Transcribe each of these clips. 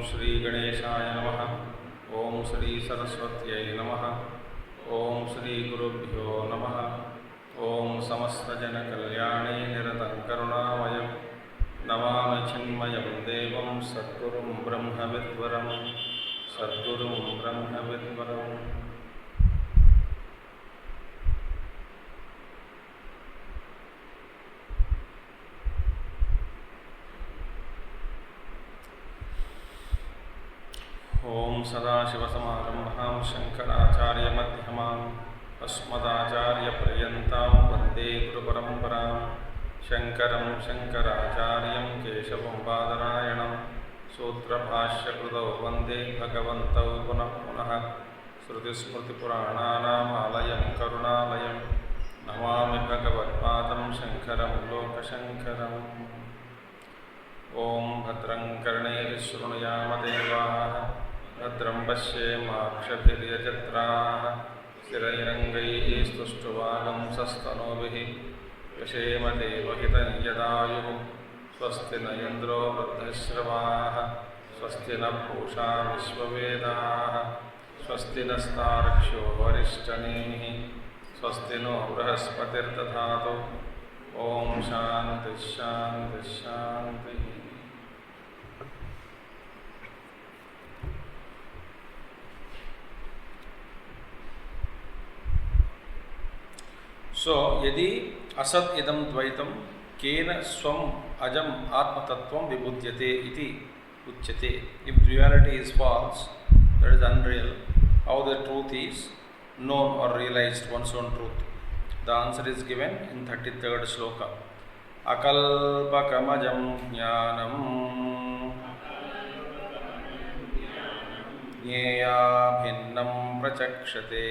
श्री गणेशाय नमः। ओम श्री सरस्वत्यै नमः। ओम श्री गुरुभ्यो नमः। ओम समस्तजनकल्याणे निरतं करुणामयं नमामि चिन्मयं देवं सद्गुरुं ब्रह्मविद्वरं सद्गुरुं ब्रह्मविद्वरम्। ओम सदाशिवसमारम्भां शंकराचार्यमध्यमाम् अस्मदाचार्यपर्यन्तां वन्दे गुरुपरम्परां। शंकरं शंकराचार्यं केशवं बादरायणं सूत्रभाष्यकृतौ वन्दे भगवन्तौ पुनः पुनः। श्रुतिस्मृतिपुराणानामालयं करुणालयं नमामि भगवत्पादं शंकरं लोकशंकरम्। ओम भद्रं कर्णेभिः शृणुयाम देवाः भद्रं पश्येमाक्षभिर्यजत्राः स्थिरैरङ्गैः स्तुष्टुवागुंसस्तनूभिः यशेम देवहितं यदायुः। स्वस्ति न इन्द्रो वृद्धश्रवाः स्वस्ति न पूषा विश्ववेदाः स्वस्ति नस्तार्क्ष्यो वरिष्ठनेमिः स्वस्ति नो बृहस्पतिर्दधातु। ओम शांति शांति शांति। सो यदि असत् इदं द्वैतं केन स्वम् अजम् आत्मतत्त्वं विबुध्यते इति उच्यते। If duality is false, that is unreal, how the truth is known or realized, one's own truth? The answer is given in 33rd shloka. Akalpakamajam jnanam jnaya bhinnam prachakshate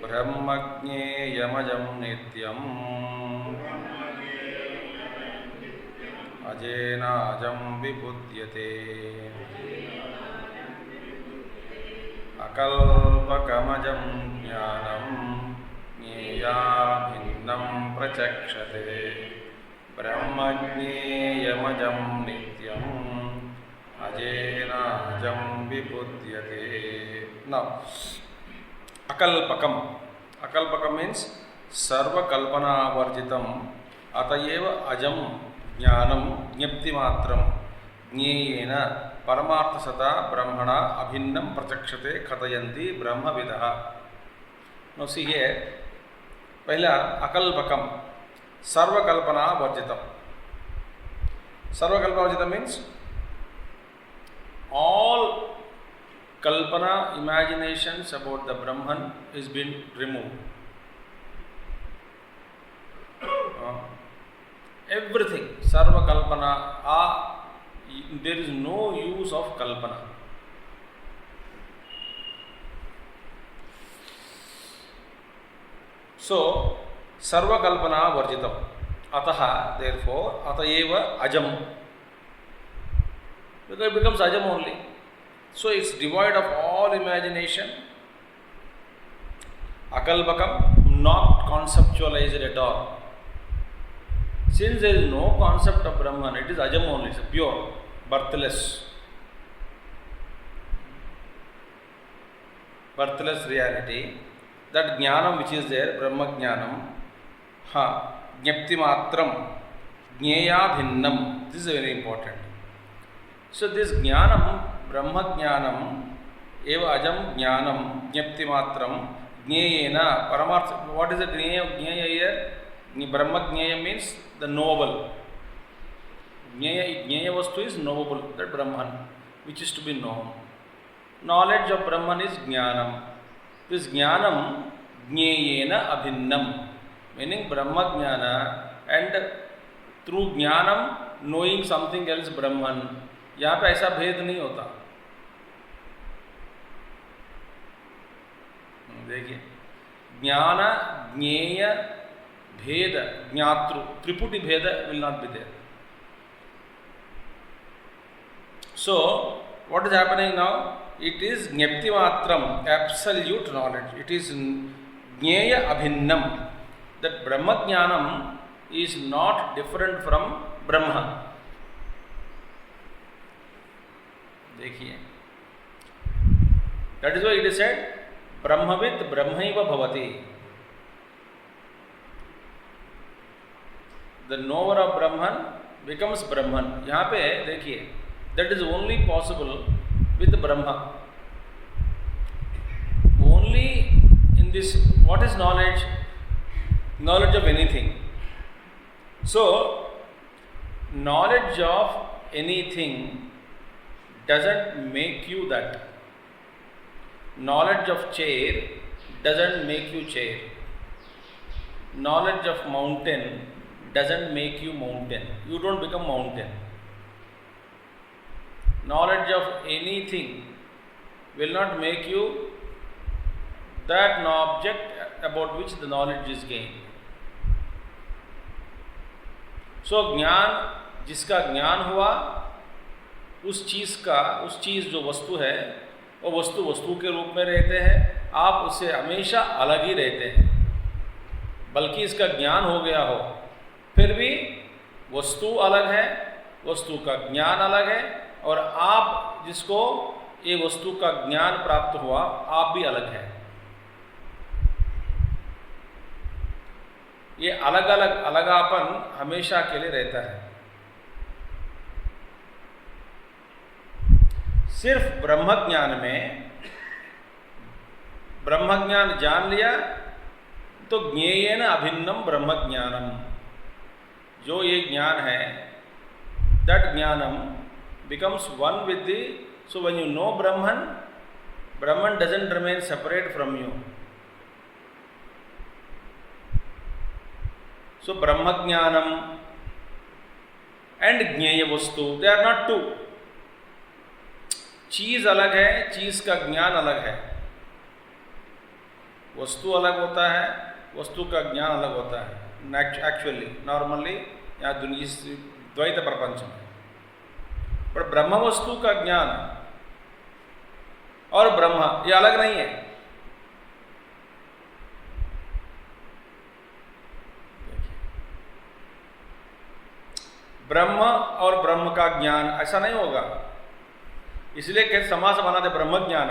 brahmajneyamajam nityam ajenajam vibudyate. अकल्पकमजं ज्ञानं ज्ञेया भिन्नं प्रचक्षते ब्रह्मज्ञेयमजं नित्यम् अजेनाजं विबुध्यते. Now, अकल्पकम. अकल्पकम means सर्वकल्पनावर्जितं अतएव अजं ज्ञानं ज्ञप्तिमात्रं ज्ञेयेन परमार्थसता ब्रह्मणा अभिन्नं प्रचक्षते कथयन्ति ब्रह्मविदः. Now see here, पहला अकल्पकम सर्वकल्पना वर्जितम. सर्वकल्पना वर्जितम means all kalpana imaginations about the Brahman is been removed. Everything sarva kalpana there is no use of kalpana. So sarva kalpana varjitam ataha, therefore atayeva ajam, because it becomes ajam only. So it's devoid of all imagination. Akalpakam, not conceptualized at all. Since there is no concept of Brahman, it is ajam only, it's pure, birthless reality. That jnanam which is there, Brahma jnanam, jnapti matram, jneya bhinnam, this is very important. So this jnanam, Brahma jnanam, eva ajam jnanam, jnapti matram, jneyena, paramartha. What is the jneya here? Brahma jneya means the knowable. Jneya vastu is knowable, that Brahman, which is to be known. Knowledge of Brahman is jnanam. This jnanam jneyena abhinnam, meaning Brahma jnana, and through jnanam knowing something else Brahman. यहाँ पे ऐसा भेद नहीं होता. देखिए, ज्ञान ज्ञेय भेद ज्ञातृ त्रिपुटी भेद will not be there. So what is happening now? It is jnapti matram, absolute knowledge. It is jneya abhinnam. That Brahma jnanam is not different from Brahma. देखिए, that is why it is said ब्रह्मविद ब्रह्मैव भवति। The knower of Brahman becomes Brahman. यहाँ पे देखिए, that is only possible with Brahma. Only in this, what is knowledge? Knowledge of anything. So, knowledge of anything doesn't make you that. Knowledge of chair doesn't make you chair. Knowledge of mountain doesn't make you mountain. You don't become mountain. Knowledge of anything will not make you that object about which the knowledge is gained. सो ज्ञान, जिसका ज्ञान हुआ, उस चीज़ जो वस्तु है, वो वस्तु के रूप में रहते हैं। आप उससे हमेशा अलग ही रहते हैं, बल्कि इसका ज्ञान हो गया हो, फिर भी वस्तु अलग है, वस्तु का ज्ञान अलग है, और आप जिसको ये वस्तु का ज्ञान प्राप्त हुआ, आप भी अलग है। ये अलगापन हमेशा के लिए रहता है। सिर्फ ब्रह्मज्ञान में, ब्रह्मज्ञान जान लिया तो ज्ञेयेन अभिन्नम ब्रह्मज्ञानम, जो ये ज्ञान है, दैट ज्ञानम becomes one with the, so when you know Brahman, Brahman doesn't remain separate from you. So Brahmajnanam and ज्ञेय वस्तु, they are not two. चीज अलग है, चीज का ज्ञान अलग है। वस्तु अलग होता है, वस्तु का ज्ञान अलग होता है। एक्चुअली नॉर्मली या दुनिया द्वैत प्रपंच में, पर ब्रह्म वस्तु का ज्ञान और ब्रह्म ये अलग नहीं है। ब्रह्म और ब्रह्म का ज्ञान ऐसा नहीं होगा, इसलिए कैसे समास बना दे ब्रह्म ज्ञान।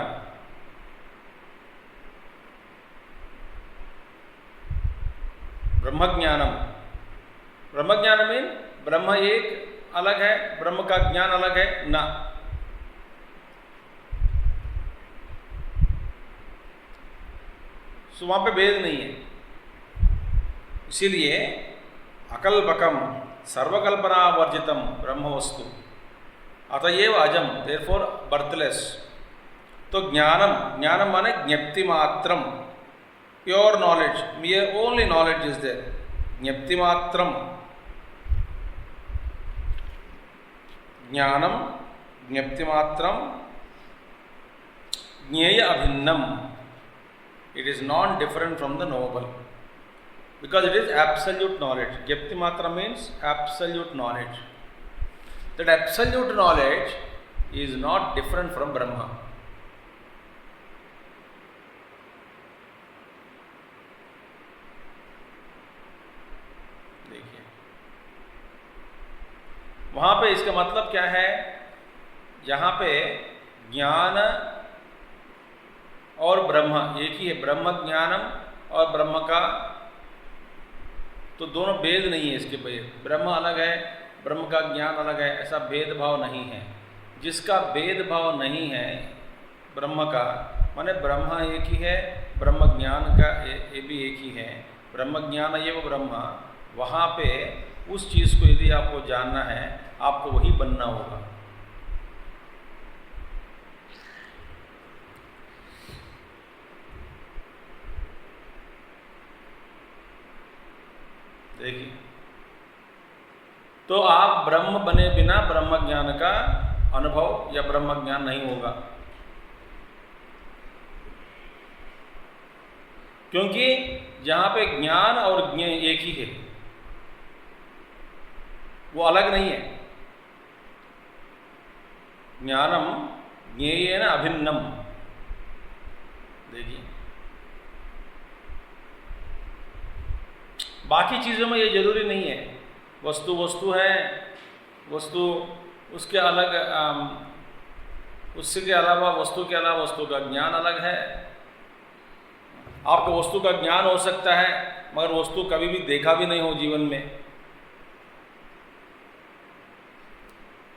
ब्रह्मज्ञानम, ब्रह्मज्ञान मीन ब्रह्म एक अलग है, ब्रह्म का ज्ञान अलग है ना। सो वहां पे भेद नहीं है। इसीलिए अकल्पकम सर्वकल्पना वर्जितम ब्रह्म वस्तु, अतएव अजम, देयरफॉर बर्थलेस। तो ज्ञानम माने ज्ञप्ति मात्रम, pure knowledge, mere only knowledge is there. ज्ञप्ति मात्रम, ज्ञानम ज्ञप्ति मात्रम, ज्ञेय अभिन्नम, it is non different from the knowable, because it is absolute knowledge. Gyapti matra means absolute knowledge. That absolute knowledge is not different from Brahma. देखिए, वहां पे इसका मतलब क्या है? जहां पे ज्ञान और ब्रह्म एक ही है, ब्रह्म ज्ञानम और ब्रह्म का तो दोनों भेद नहीं है। इसके भेद, ब्रह्म अलग है, ब्रह्म का ज्ञान अलग है, ऐसा भेदभाव नहीं है। जिसका भेदभाव नहीं है ब्रह्म का, माने ब्रह्म एक ही है, ब्रह्म ज्ञान का ये भी एक ही है, ब्रह्म ज्ञान ये वो ब्रह्म। वहाँ पे उस चीज़ को यदि आपको जानना है, आपको वही बनना होगा। देखिए, तो आप ब्रह्म बने बिना ब्रह्म ज्ञान का अनुभव या ब्रह्म ज्ञान नहीं होगा, क्योंकि जहां पे ज्ञान और ज्ञेय एक ही है, वो अलग नहीं है। ज्ञानम ज्ञेयेन अभिन्नम। देखिए, बाकी चीज़ों में ये जरूरी नहीं है। वस्तु वस्तु है, वस्तु उसके अलग उसके अलावा वस्तु के अलावा वस्तु का ज्ञान अलग है। आपको वस्तु का ज्ञान हो सकता है मगर वस्तु कभी भी देखा भी नहीं हो जीवन में,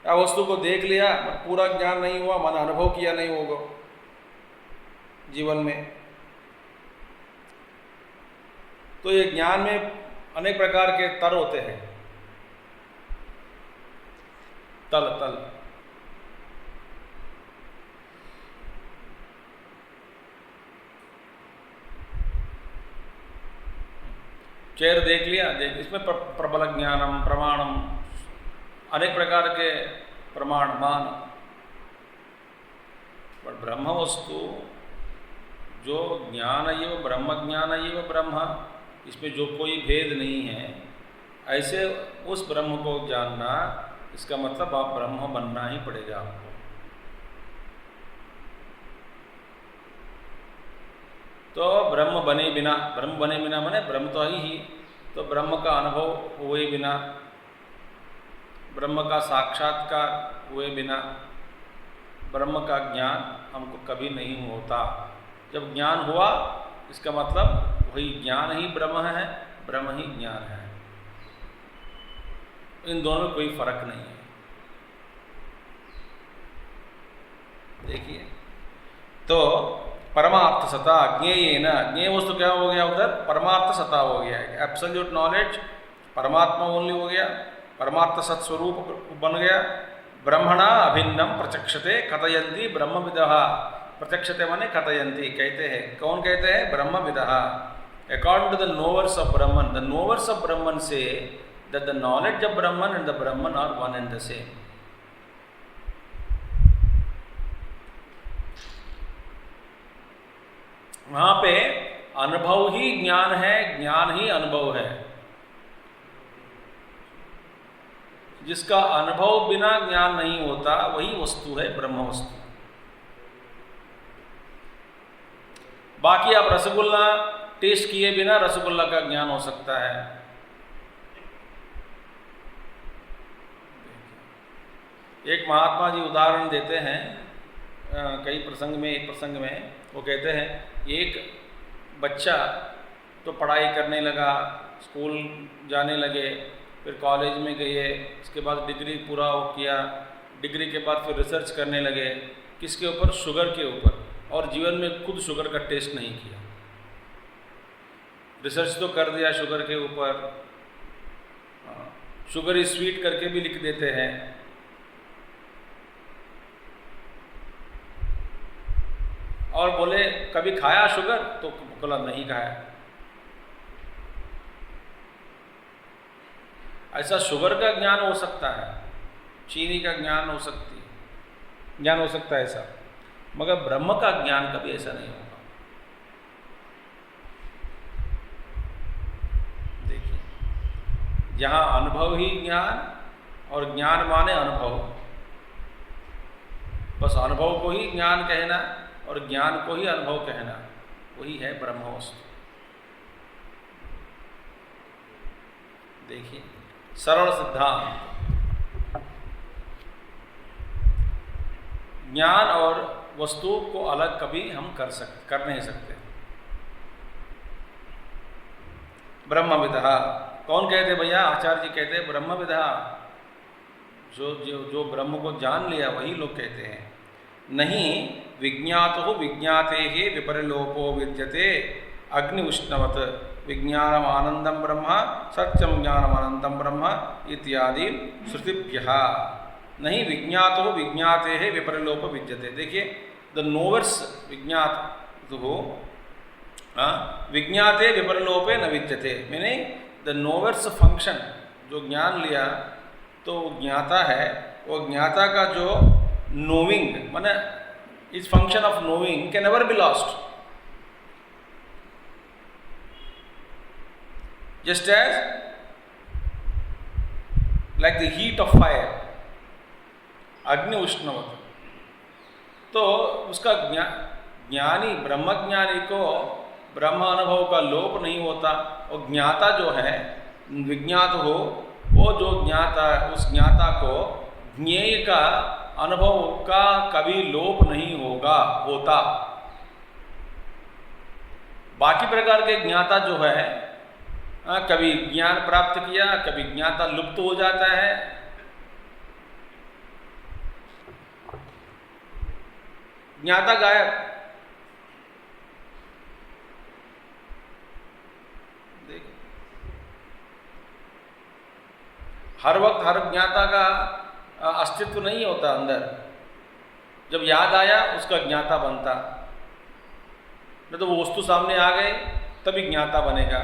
या वस्तु को देख लिया पूरा ज्ञान नहीं हुआ, मन अनुभव किया नहीं होगा जीवन में। तो ये ज्ञान में अनेक प्रकार के तर होते हैं, तल तल। चेयर देख लिया, इसमें प्रबल ज्ञानम, प्रमाणम, अनेक प्रकार के प्रमाण मान। पर ब्रह्म वस्तु जो ज्ञान है वो ब्रह्म ज्ञान है वो ब्रह्म, इसमें जो कोई भेद नहीं है, ऐसे उस ब्रह्म को जानना, इसका मतलब आप ब्रह्म बनना ही पड़ेगा आपको। तो ब्रह्म बने बिना माने ब्रह्म तो ही, तो ब्रह्म का अनुभव हुए बिना, ब्रह्म का साक्षात्कार हुए बिना ब्रह्म का ज्ञान हमको कभी नहीं होता। जब ज्ञान हुआ इसका मतलब वही ज्ञान ही ब्रह्म है, ब्रह्म ही ज्ञान है, इन दोनों में कोई फर्क नहीं है। देखिए, तो परमार्थ सता ज्ञेयेन, ज्ञेय वस्तु क्या हो गया उधर, परमार्थ सता हो गया, एब्सोल्यूट नॉलेज, परमात्मा ओनली हो गया, परमार्थ सत्स्वरूप बन गया। ब्रह्मणा अभिन्नम प्रचक्षते कथयन्ति ब्रह्मविदः, प्रचक्षते माने कथयन्ति, कहते हैं, कौन कहते हैं, ब्रह्मविदः। According to the knowers of Brahman, the knowers of Brahman से that the knowledge of Brahman and the Brahman are one and the same. वहां पे अनुभव ही ज्ञान है, ज्ञान ही अनुभव है। जिसका अनुभव बिना ज्ञान नहीं होता वही वस्तु है ब्रह्म वस्तु। बाकी आप रसगुल्ला टेस्ट किए बिना रसगुल्ला का ज्ञान हो सकता है। एक महात्मा जी उदाहरण देते हैं कई प्रसंग में, एक प्रसंग में वो कहते हैं, एक बच्चा तो पढ़ाई करने लगा, स्कूल जाने लगे, फिर कॉलेज में गए, उसके बाद डिग्री पूरा किया, डिग्री के बाद फिर रिसर्च करने लगे, किसके ऊपर, शुगर के ऊपर, और जीवन में खुद शुगर का टेस्ट नहीं किया। रिसर्च तो कर दिया शुगर के ऊपर, शुगर इज स्वीट करके भी लिख देते हैं, और बोले कभी खाया शुगर, तो बोला नहीं खाया। ऐसा शुगर का ज्ञान हो सकता है, चीनी का ज्ञान हो सकता है ऐसा, मगर ब्रह्म का ज्ञान कभी ऐसा नहीं होगा। देखिए, जहाँ अनुभव ही ज्ञान और ज्ञान माने अनुभव, बस अनुभव को ही ज्ञान कहना और ज्ञान को ही अनुभव कहना, वही है ब्रह्म वस्तु। देखिए, सरल सिद्धांत, ज्ञान और वस्तु को अलग कभी हम कर नहीं सकते। ब्रह्मविदः, कौन कहते भैया, आचार्य जी कहते ब्रह्मविदः, जो ब्रह्म को जान लिया वही लोग कहते हैं। नहीं विज्ञातो विज्ञाते ही विपरिलोपो विद्यते अग्नि उष्णवत् विज्ञानम आनंदम ब्रह्म सत्यम ज्ञानम अनंतम ब्रह्म इत्यादि श्रुतिभ्यः। नहीं विज्ञातो विज्ञाते ही विपरिलोप विद्यते। देखिए, द नोवर्स विज्ञात हो विज्ञाते विपरिलोपे न विद्यते, मीनिंग द नोवर्स फंक्शन, जो ज्ञान लिया तो वो ज्ञाता है, वो ज्ञाता का जो नोविंग माने इस function of knowing can never be lost. Just as like the heat of fire, अग्नि उष्णवत्, तो उसका ज्ञानी ब्रह्मज्ञानी को ब्रह्म अनुभव का लोप नहीं होता। और ज्ञाता जो है, विज्ञात हो, वो जो ज्ञाता, उस ज्ञाता को ज्ञेय का अनुभव का कभी लोप नहीं होता। बाकी प्रकार के ज्ञाता जो है, कभी ज्ञान प्राप्त किया, कभी ज्ञाता लुप्त हो जाता है। ज्ञाता गायब। देखो, हर वक्त हर ज्ञाता का अस्तित्व नहीं होता अंदर। जब याद आया उसका ज्ञाता बनता, नहीं तो वो वस्तु सामने आ गए तभी ज्ञाता बनेगा।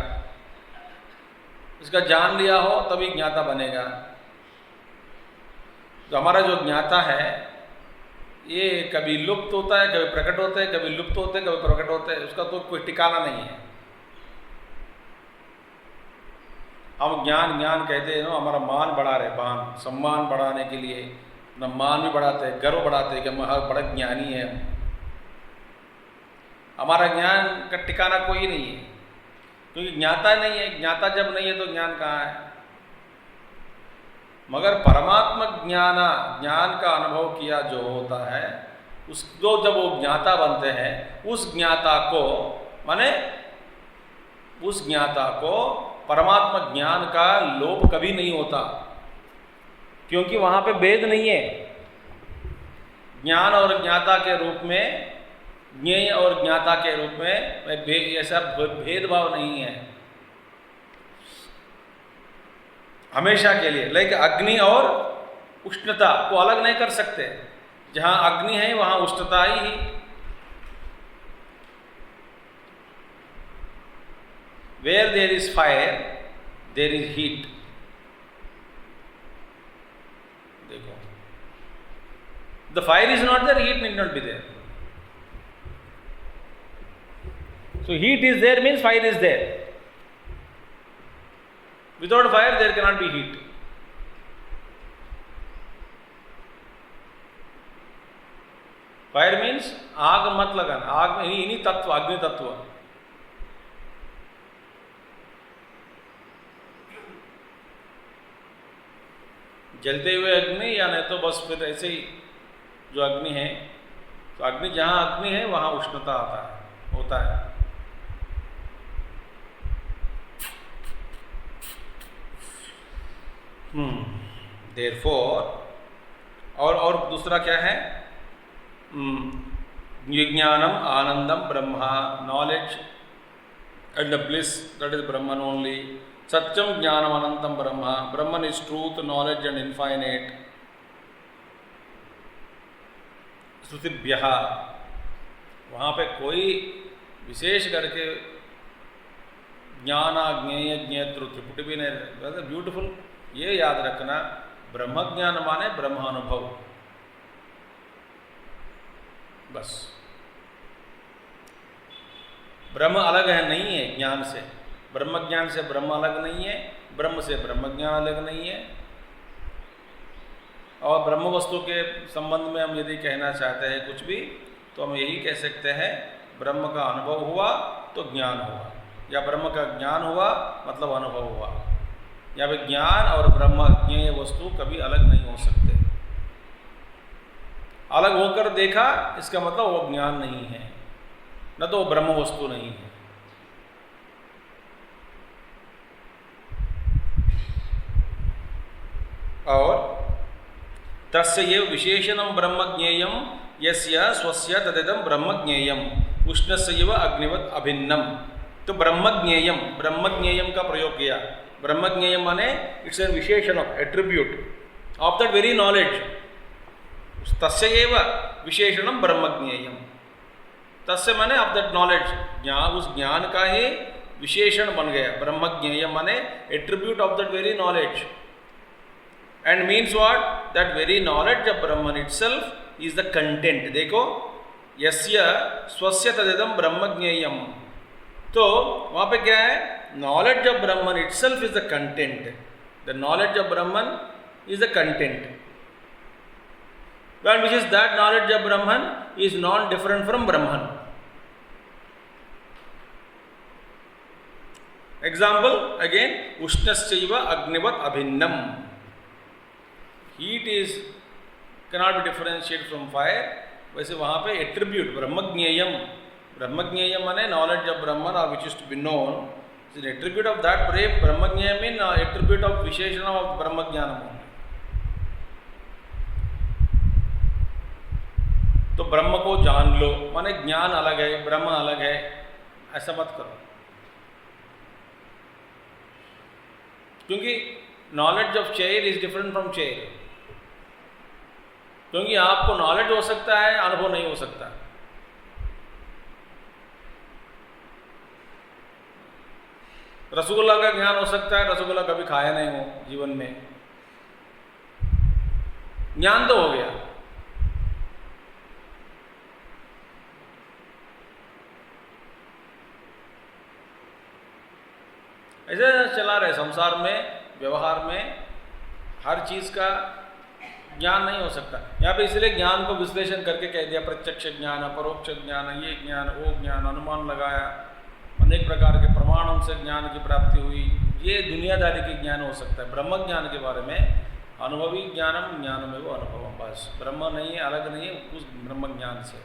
इसका जान लिया हो तभी ज्ञाता बनेगा। तो हमारा जो ज्ञाता है ये कभी लुप्त होता है, कभी प्रकट होता है, कभी लुप्त होते हैं, कभी प्रकट होते हैं। उसका तो कोई ठिकाना नहीं है। हम ज्ञान ज्ञान कहते हैं ना, हमारा मान बढ़ा रहे, मान सम्मान बढ़ाने के लिए न मान भी बढ़ाते हैं, गर्व बढ़ाते हैं कि हम हर बड़ा ज्ञानी है। हमारा ज्ञान का ठिकाना कोई नहीं है, क्योंकि ज्ञाता नहीं है। ज्ञाता जब नहीं है तो ज्ञान कहाँ है? मगर परमात्मा ज्ञान का अनुभव किया जो होता है, उसको जब वो ज्ञाता बनते हैं, उस ज्ञाता को परमात्मा ज्ञान का लोप कभी नहीं होता, क्योंकि वहाँ पे भेद नहीं है। ज्ञान और ज्ञाता के रूप में, ज्ञेय और ज्ञाता के रूप में ऐसा भेदभाव नहीं है हमेशा के लिए। लाइक अग्नि और उष्णता को अलग नहीं कर सकते। जहाँ अग्नि है वहाँ उष्णता ही। Where there is fire, there is heat. देखो, the fire is not there, heat need not be there. So heat is there means fire is there. Without fire there cannot be heat. Fire means आग मत लगाना, आग में इन्हीं तत्व, अग्नि तत्व। जलते हुए अग्नि, या नहीं तो बस फिर ऐसे ही जो अग्नि है, तो अग्नि जहाँ अग्नि है वहाँ उष्णता होता है। Therefore, और दूसरा क्या है? विज्ञानम आनंदम Brahma, knowledge and the bliss, that is Brahman only. सत्यम ज्ञानम अनंतम ब्रह्मा, Brahman is truth, knowledge and infinite. श्रुतिभ्यः, वहाँ पे कोई विशेष करके ज्ञान ज्ञेय ज्ञेतृ त्रिपुटी भी नहीं। ब्यूटीफुल, ये याद रखना, ब्रह्म ज्ञान माने ब्रह्म अनुभव, बस। ब्रह्म अलग है नहीं है ज्ञान से, ब्रह्म ज्ञान से ब्रह्म अलग नहीं है, ब्रह्म से ब्रह्म ज्ञान अलग नहीं है। और ब्रह्म वस्तु के संबंध में हम यदि कहना चाहते हैं कुछ भी, तो हम यही कह सकते हैं, ब्रह्म का अनुभव हुआ तो ज्ञान हुआ, या ब्रह्म का ज्ञान हुआ मतलब अनुभव हुआ। या फिर ज्ञान और ब्रह्म ज्ञेय वस्तु कभी अलग नहीं हो सकते। अलग होकर देखा इसका मतलब वो ज्ञान नहीं है, न तो वो ब्रह्म वस्तु नहीं है। और तस्य एव विशेषणं ब्रह्म ज्ञेयं यस्य स्वस्य तदिदं ब्रह्म ज्ञेयं उष्णस्य एव अग्निवत् अभिन्नम। तो ब्रह्म ज्ञेयं का प्रयोग किया। ब्रह्म ज्ञेयं माने इट्स ए विशेषण, attribute of that very knowledge. तस्य एव विशेषणं ब्रह्म ज्ञेयं, तस्य माने ऑफ दैट नॉलेज, उस ज्ञान का ही विशेषण बन गया। ब्रह्म ज्ञेयं माने attribute of that very knowledge. And means what? That very knowledge of Brahman itself is the content. देखो, यस्य स्वस्य तदिदं ब्रह्म ज्ञेयम, तो वहाँ पे क्या है? Knowledge of Brahman itself is the content. The knowledge of Brahman is the content. But which is that knowledge of Brahman is non-different from Brahman. Example again, Ushnasya agnivat abhinnam. Heat is cannot be differentiate from fire, वैसे वहाँ पे attribute ब्रह्मज्ञेयम, ब्रह्मज्ञेयम माने knowledge of Brahman और which is to be known, is an attribute of that brave ब्रह्मज्ञेयम mean attribute of विशेषण of ब्रह्मज्ञानम। तो ब्रह्म को जान लो माने ज्ञान अलग है, ब्रह्म अलग है, ऐसा मत करो। क्योंकि knowledge of chair is different from chair, क्योंकि आपको नॉलेज हो सकता है, अनुभव नहीं हो सकता। रसगुल्ला का ज्ञान हो सकता है, रसगुल्ला कभी खाया नहीं हो जीवन में, ज्ञान तो हो गया। ऐसे चला रहे संसार में, व्यवहार में हर चीज का ज्ञान नहीं हो सकता। यहाँ पे इसलिए ज्ञान को विश्लेषण करके कह दिया, प्रत्यक्ष ज्ञान, अपरोक्ष ज्ञान, ये ज्ञान, वो ज्ञान, अनुमान लगाया, अनेक प्रकार के प्रमाणों से ज्ञान की प्राप्ति हुई। ये दुनियादारी की ज्ञान हो सकता है। ब्रह्म ज्ञान के बारे में अनुभवी ज्ञानम ज्ञानम एवं अनुभवम, बस ब्रह्म नहीं है, अलग नहीं है उस ब्रह्म ज्ञान से।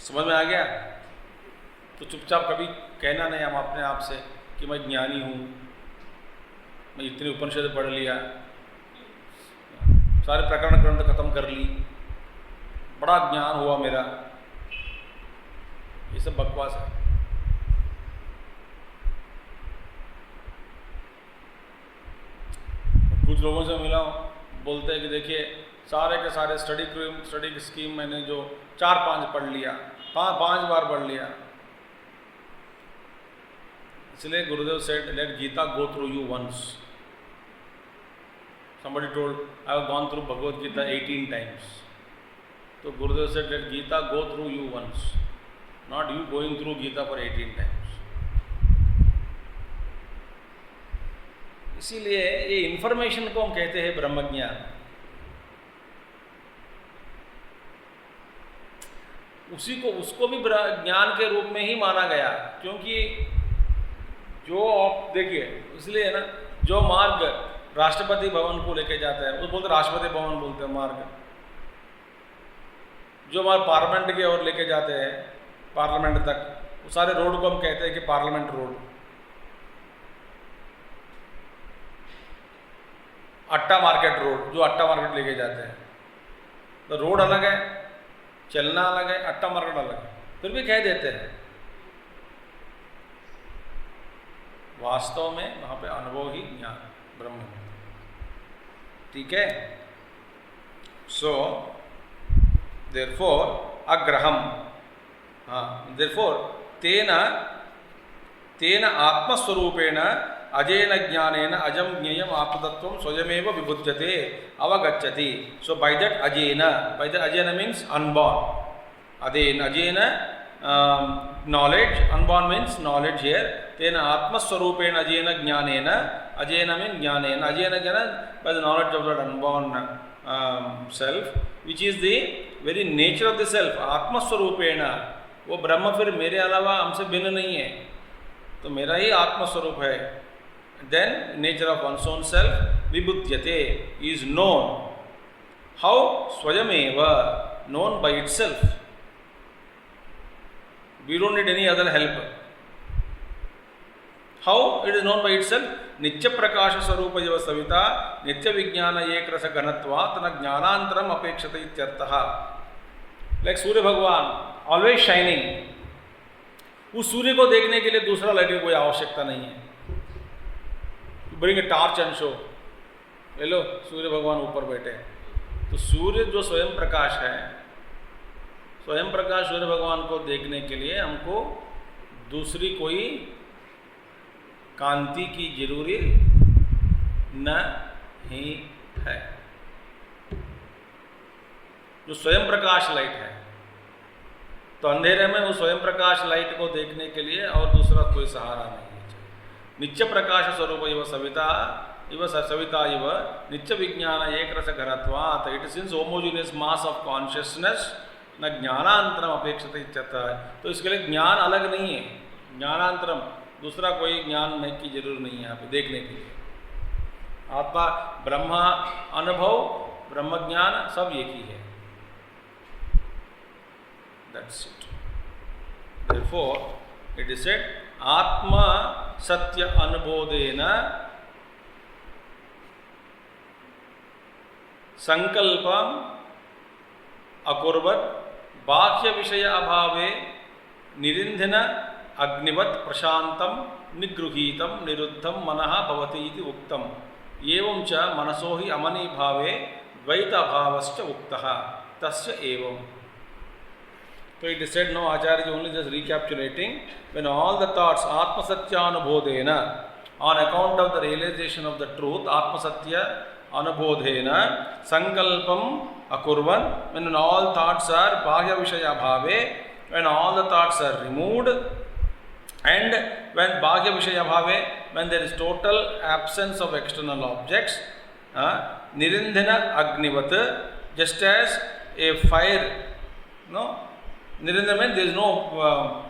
समझ में आ गया? तो चुपचाप कभी कहना नहीं हम अपने आप से कि मैं ज्ञानी हूँ, मैं इतनी उपनिषद पढ़ लिया, सारे प्रकरण ग्रंथ खत्म कर ली, बड़ा ज्ञान हुआ मेरा, ये सब बकवास है। कुछ लोगों से मिला हूँ, बोलते हैं कि देखिए सारे के सारे स्टडी स्कीम मैंने जो 4-5 पढ़ लिया, 5 बार पढ़ लिया। इसलिए गुरुदेव said, let Gita go through you once. Somebody told, I have gone through Bhagavad Gita 18 times. So Gurudev said, let Gita go through you once, not you going through Gita for 18 times. इसीलिए ये information को हम कहते हैं ब्रह्मज्ञान। उसको भी ज्ञान के रूप में ही माना गया, क्योंकि जो आप देखिए, इसलिए ना जो मार्ग राष्ट्रपति भवन को लेके जाता है वो बोलते राष्ट्रपति भवन बोलते हैं मार्ग। जो हमारे पार्लियामेंट की ओर लेके जाते हैं, पार्लियामेंट तक, वो सारे रोड को हम कहते हैं कि पार्लियामेंट रोड। अट्टा मार्केट रोड, जो अट्टा मार्केट लेके जाते हैं, तो रोड अलग है, चलना अलग है, अट्टा मार्केट अलग है, फिर भी कह देते हैं। वास्तव में वहां पे अनुभव ही ज्ञान ब्रह्म। ठीक है? सो देयरफॉर अग्रहम, देयरफॉर तेन आत्मस्वरूपेण अजेन ज्ञानेन अजम ज्ञेयम आत्मतत्वं स्वयमेव विबुध्यते अवगच्छति। सो बाय दैट अजेन मीन्स अनबॉर्न, अजेन knowledge, unborn means knowledge here. Tena atmaswarupena ajena jnanena, ajena means jnanena, ajena jnana by the knowledge of that unborn self, which is the very nature of the self. आत्मस्वरूपेण, वो ब्रह्म फिर मेरे अलावा हमसे भिन्न नहीं है, तो मेरा ही आत्मस्वरूप है। Then nature of one's own self vibudyate, is known. How? Swayameva, known by itself. We don't need any other help. How it is known by itself? Nitya prakasha swarupa eva savita nitya vijnana ekrasa ganatvat na jnanantaram apekshata ityartha. Like सूर्य भगवान always shining, उस सूर्य को देखने के लिए दूसरा light की कोई आवश्यकता नहीं है। Bring a torch and show, ले लो सूर्य भगवान ऊपर बैठे। तो सूर्य जो स्वयं प्रकाश है, स्वयं प्रकाश सूर्य भगवान को देखने के लिए हमको दूसरी कोई कांति की जरूरी नहीं है। जो स्वयं प्रकाश लाइट है, तो अंधेरे में वो स्वयं प्रकाश लाइट को देखने के लिए और दूसरा कोई सहारा नहीं है। नित्य प्रकाश स्वरूप इव सविता इव सविता इव नित्य विज्ञान एक रस घनत्वात्, it is homogeneous mass of consciousness न ज्ञानांतरम अपेक्षित इत्यर्थ है। तो इसके लिए ज्ञान अलग नहीं है, ज्ञानांतरम दूसरा कोई ज्ञान नहीं की जरूरत नहीं है यहाँ पे देखने के लिए। आत्मा ब्रह्म अनुभव ब्रह्म ज्ञान सब एक ही है. That's it. Therefore, it is said, Atma Satya Anubodhena Sankalpam Akurvat Bhakya Vishaya Abhave Nirindhana Agnivat Prashantam Nigruhitam Niruddham Manaha Bhavati iti Uktam. Evam cha Manasohi Amani Bhave Dvaita Bhavascha Uktaha Tasya Evam. So it is said, no, Acharya is only just recapitulating, when all the thoughts, Atma Satya Anubodhena, on account of the realization of the truth, Atma Satya Anubodhena, Sankalpam Akurvan, when all thoughts are Bhagya Vishaya Bhave, when all the thoughts are removed, and when Bhagya Vishaya Bhave, when there is total absence of external objects, Nirindhana Agnivat, just as a fire, no? Nirindhana means there is no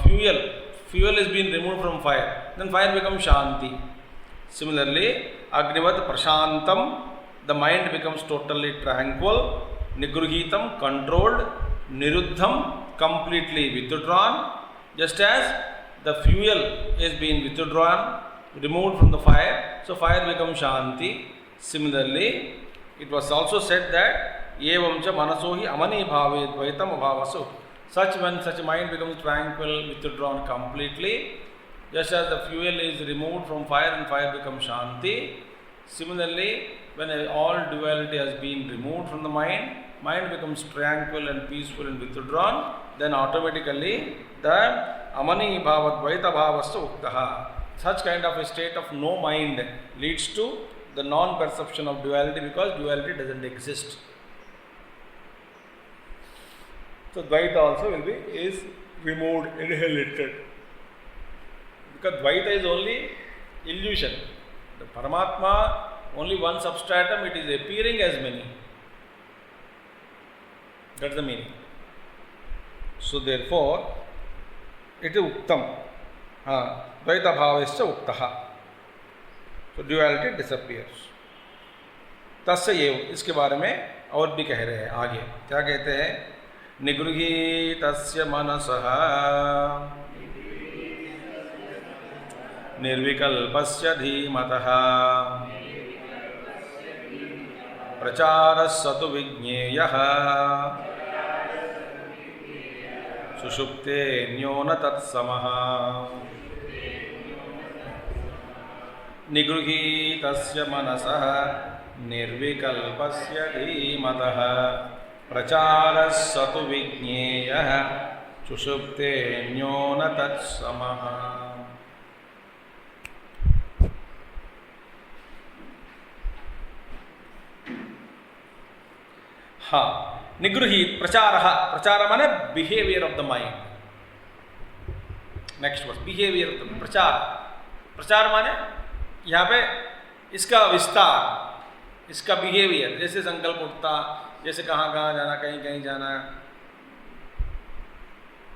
fuel. Fuel is being removed from fire. Then fire becomes Shanti. Similarly, Agnivat Prashantam, the mind becomes totally tranquil. Nigruhitam, controlled. Niruddham, completely withdrawn. Just as the fuel is being withdrawn, removed from the fire, so fire becomes Shanti. Similarly, it was also said that Evamcha Manasohi Amani Bhave Dvaitam Abhavasu. Such when such mind becomes tranquil, withdrawn completely, just as the fuel is removed from fire and fire becomes Shanti. Similarly, when all duality has been removed from the mind, mind becomes tranquil and peaceful and withdrawn, then automatically the Amani Bhava Dvaita Bhavasya Uktaha. Such kind of a state of no mind leads to the non-perception of duality, because duality doesn't exist. So Dvaita also is removed, annihilated. Because Dvaita is only illusion. The Paramatma, only one substratum, it is appearing as many. That's the meaning. So therefore, it is Uktam. Dvaita Bhavasya Uktaha. So duality disappears. तस्य एव, इसके बारे में और भी कह रहे हैं आगे. क्या कहते हैं? निगृहीतस्य मनसः निर्विकल्पस्य धीमतः प्रचारः सतु विज्ञेयः सुषुप्तेऽन्यो न तत्समः. निगृहीतस्य मनसः निर्विकल्पस्य धीमतः प्रचारः सतु विज्ञेयः सुषुप्तेऽन्यो न तत्समः. निगृहीत प्रचार माने behaviour of the mind. Next verse, behaviour of the प्रचार माने यहाँ पे इसका विस्तार, इसका बिहेवियर. जैसे संकल्प उठता, जैसे कहाँ जाना, कहीं कहीं जाना,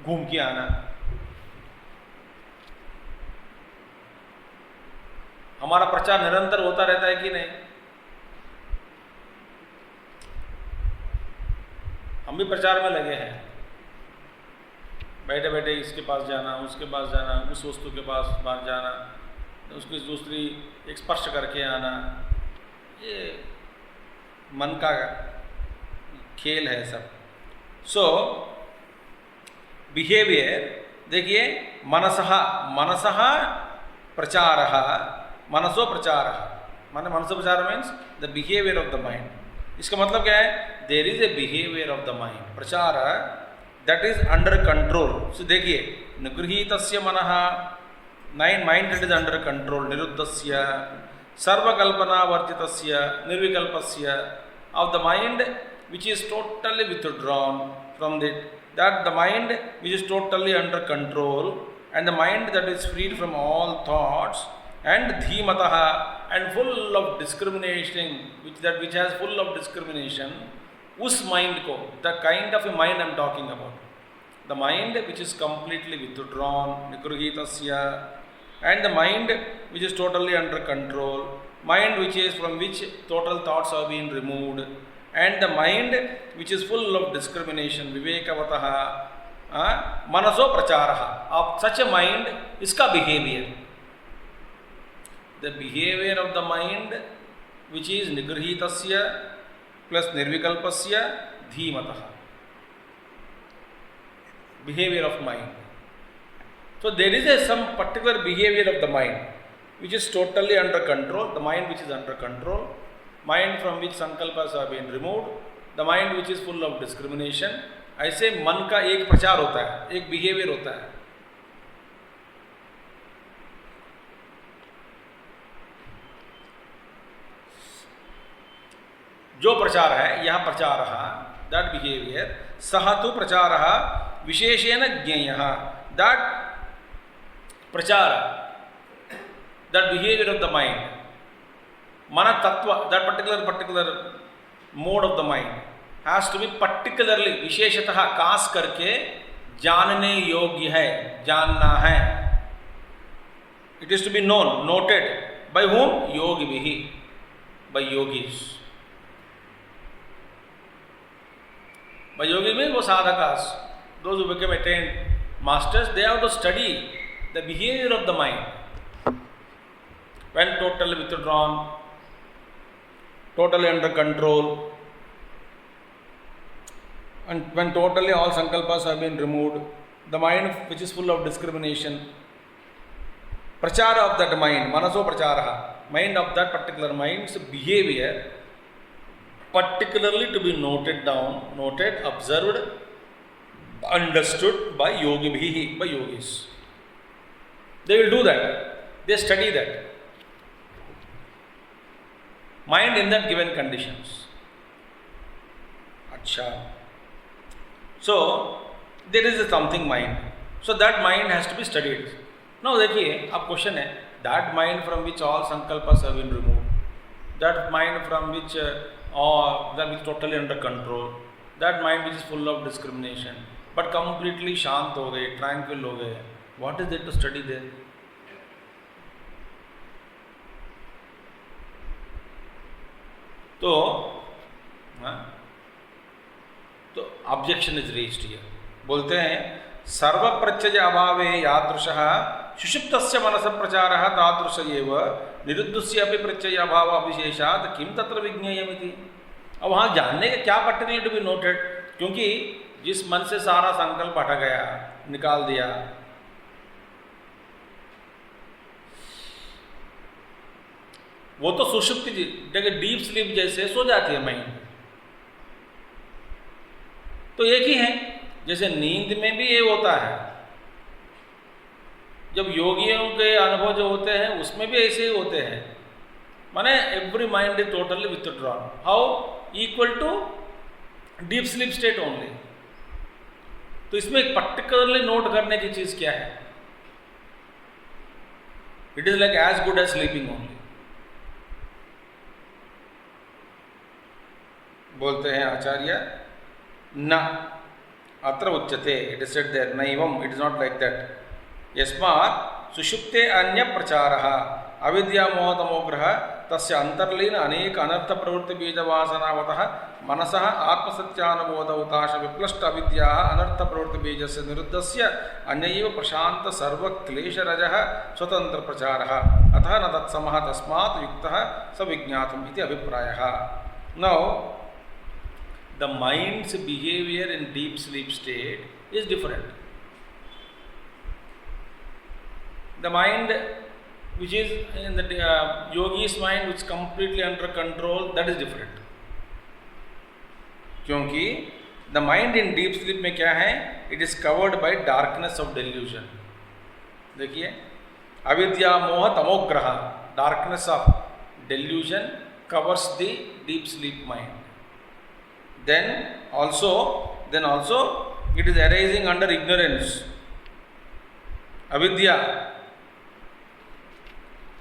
घूम के आना. हमारा प्रचार निरंतर होता रहता है कि नहीं? हम भी प्रचार में लगे हैं. बैठे बैठे इसके पास जाना, उसके पास जाना, उस वस्तु के पास जाना, उसकी दूसरी एक स्पर्श करके आना. ये मन का खेल है सब. सो बिहेवियर देखिए, मनसः प्रचारः, मनसो प्रचारः माने मनसो प्रचार means the behaviour of the mind. इसका मतलब क्या है? There is a behaviour of the mind. प्रचार that is under control. So देखिए, निगृहीतस्य मनः, mind that is under control. निरुद्धस्य सर्वकल्पना वर्जितस्य निर्विकल्पस्य of the mind which is totally withdrawn from that the mind which is totally under control, and the mind that is freed from all thoughts, and dhimatah, and full of discrimination, which has full of discrimination. Us mind ko, the kind of a mind I am talking about, the mind which is completely withdrawn, nigrhitasya, and the mind which is totally under control, mind which is from which total thoughts have been removed, and the mind which is full of discrimination, vivekavatah, manaso pracharaha. Of such a mind, iska behavior. The behavior of the mind which is nigrahitasya plus nirvikalpasya dhimatah. Behavior of mind. So there is some particular behavior of the mind which is totally under control, the mind which is under control, mind from which sankalpas have been removed, the mind which is full of discrimination. ऐसे मन का एक प्रचार होता है, एक behaviour होता है. जो प्रचार है, यह प्रचार, दैट बिहेवियर, सह तु प्रचार विशेषेण ज्ञेयः, दैट प्रचार, that behaviour of the mind, मन तत्व, that particular mode of the mind has to be particularly, विशेषतः खास करके जानने योग्य है, जानना है. It is to be known, noted by whom? योगिभिः, by yogis. By yogi means वो sadhakas, those who become attained masters, they have to study the behavior of the mind. When totally withdrawn, totally under control, and when totally all sankalpas have been removed, the mind which is full of discrimination, prachara of that mind, manaso prachara, mind of that particular mind's behavior, particularly to be noted down, noted, observed, understood by yogi, by yogis. They will do that. They study that. Mind in that given conditions. Acha. So, there is a something mind. So, that mind has to be studied. Now, देखिए, अब question है, that mind from which all sankalpas have been removed, that mind from which that is totally under control, that mind which is full of discrimination, but completely शांत हो गए, tranquil हो गए, what is there to study there? तो objection is raised here. बोलते हैं सर्व प्रत्यय अभावे यादृशः सुषुप्तस्य मनसः प्रचारः तादृश एव निरुद्धस्य अपि प्रत्यय अभाव अविशेषात् किं तत्र विज्ञेयमिति. अब वहाँ जानने का क्या पर्टिकुलर टू बी नोटेड, क्योंकि जिस मन से सारा संकल्प हटा गया, निकाल दिया, वो तो सुषुप्ति जगह डीप स्लीप जैसे सो जाती है माइंड. तो एक ही है, जैसे नींद में भी ये होता है, जब योगियों के अनुभव जो होते हैं उसमें भी ऐसे ही होते हैं. माने every mind is totally withdrawn. How? Equal to deep sleep state only. तो इसमें एक पर्टिकुलरली नोट करने की चीज क्या है? It is like as good as sleeping only. बोलते हैं आचार्य न अत्र उच्यते, इट इज सेड देयर नैवम, it is not like that. यस्मात् सुषुप्ते अन्य प्रचारः अविद्या मोह तमोग्रह तस्य अंतर्लीन अनेक अनर्थ प्रवृत्ति बीज वासनावतः मनसः आत्मसत्यानुबोध उताश विप्लष्ट अविद्या अनर्थ प्रवृत्ति बीजस्य निरुद्धस्य अन्यैव प्रशांत सर्व क्लेशरजः स्वतंत्र प्रचारः अतः न तत्समः तस्मात् युक्तः स विज्ञातुम् इति अभिप्रायः. Now the mind's behavior in deep sleep state is different. The mind which is in the yogi's mind, which is completely under control, that is different. क्योंकि the mind in deep sleep में क्या है? It is covered by darkness of delusion. देखिए, अविद्या मोह तमोग्रह, darkness of delusion covers the deep sleep mind. Then also it is arising under ignorance. Avidya,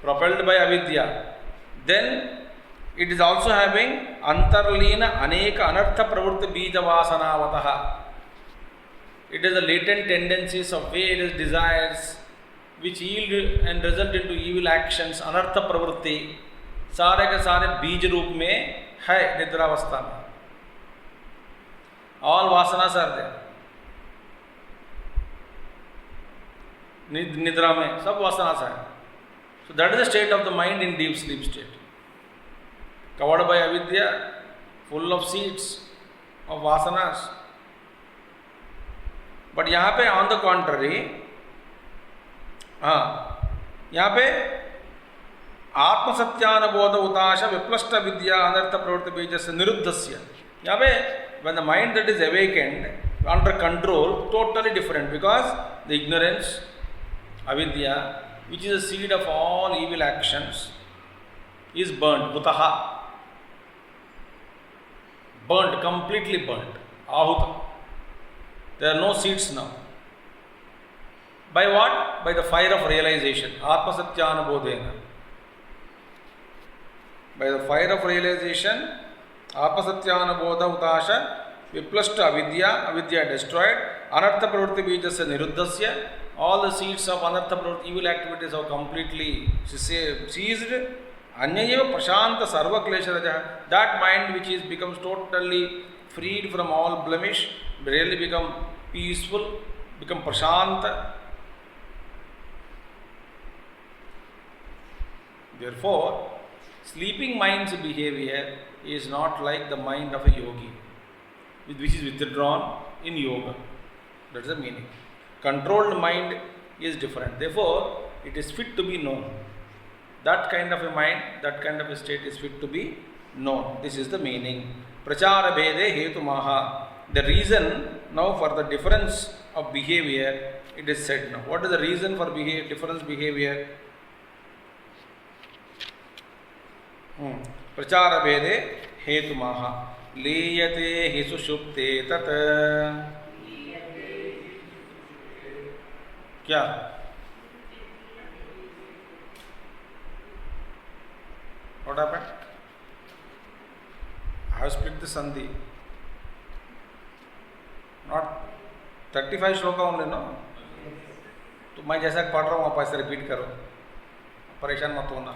propelled by avidya. Then it is also having antarleena aneka anartha pravritti bija vasanavatah. It is the latent tendencies of various desires which yield and result into evil actions, anartha pravritti. सारे के सारे बीज रूप में है निद्रावस्था में। All वासनास are there, निद्रा में सब वासनास है। So that is the state of the mind in deep sleep state, covered by अविद्या, फुल ऑफ सीड्स ऑफ वासनास। बट यहाँ पे ऑन द कॉन्ट्ररी, हाँ, यहाँ पे आत्मसत्यानुबोध उताश विप्लष्ट विद्या अनर्थ प्रवृत्ति बीजस्य निरुद्धस्य। यहाँ पे when the mind that is awakened under control, totally different, because the ignorance, avidya, which is the seed of all evil actions, is burnt, bhutaha, burnt, completely burnt, ahuta. There are no seeds now. By what? By the fire of realization, atma satyanubodhena. By the fire of realization, atma satyanubodha utasha viplashta avidya, avidya destroyed, anartha pravritti bijasya niruddhasya, all the seeds of anartha pravritti, evil activities are completely seized. Anyayeva prashanta sarva klesharaja, that mind which is becomes totally freed from all blemish, really become peaceful, become prashanta. Therefore, sleeping mind's behavior is not like the mind of a yogi, which is withdrawn in yoga. That's the meaning. Controlled mind is different. Therefore, it is fit to be known. That kind of a mind, that kind of a state is fit to be known. This is the meaning. Prachara bhede hetu maha. The reason now for the difference of behavior, it is said now. What is the reason for difference behavior? प्रचार भेदे हेतु महा लीयते हि सुषुप्ते तत् क्या what happened? I have split the sandhi, not 35 shloka only, no? तो मैं जैसा पढ़ रहा हूँ आप ऐसे रिपीट करो, परेशान मत होना।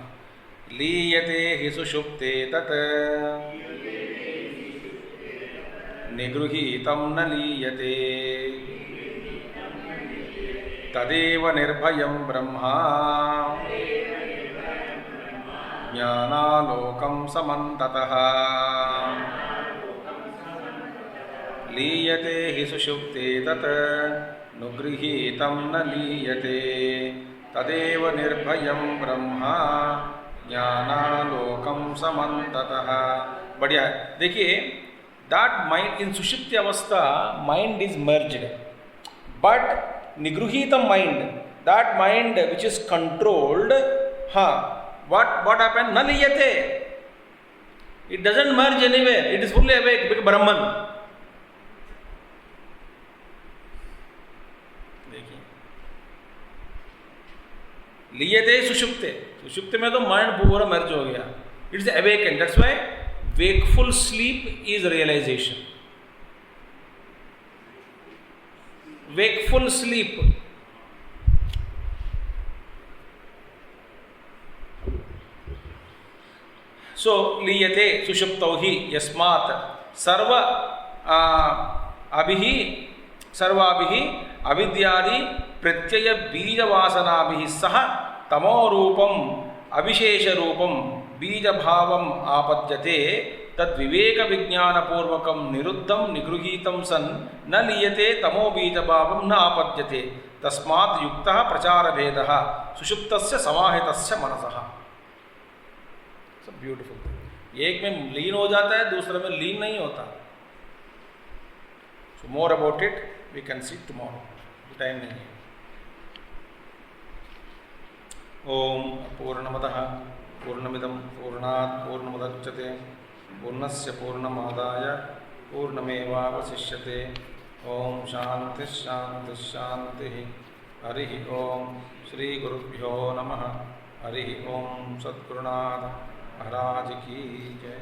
लीयते हि सुषुप्ते तत् निगृहीतं न लीयते तदेव निर्भयं ब्रह्मा ज्ञानालोकं समन्ततः। लीयते हि सुषुप्ते तत् निगृहीतं न लीयते तदेव निर्भयं ब्रह्मा ज्ञानालोकम समन्ततः। बढ़िया है। देखिए, दैट माइंड इन सुषुप्ति अवस्था माइंड इज मर्ज्ड, बट निगृहीतम mind, that mind which is controlled, हाँ, what happened? न लीयते, it doesn't merge anywhere, it is fully awake, because Brahman. देखिए, लीयते सुषुप्ते, सुषुप्ति में तो माइंड पूरा मर्ज हो गया, it's awaken. That's why wakeful sleep is realisation. Wakeful sleep, so लीयते सुषुप्तौ हि यस्मात् सर्वाभिः अविद्यादि प्रत्यय बीजवासनाभिः सह तमो रूपम अविशेष रूपम बीज भावम आपद्यते तद्विवेक विज्ञान पूर्वकम निरुद्धम निगृहीतम सन न लीयते तमो बीज भावम न आपद्यते तस्मात् युक्तः प्रचार भेदः सुषुप्तस्य समाहितस्य मनसः। सब ब्यूटीफुल। एक में लीन हो जाता है, दूसरे में लीन नहीं होता। So more about it we can see tomorrow, time नहीं है। ओम पूर्णमदः पूर्णमिदं पूर्णात् पूर्णमुदच्यते पूर्णस्य पूर्णमादाय पूर्णमेवावशिष्यते। ओम शांति शांति शांति। हरि ओम श्री गुरुभ्यो नमः। हरि ओम सद्गुरुनाथ महाराज की जय।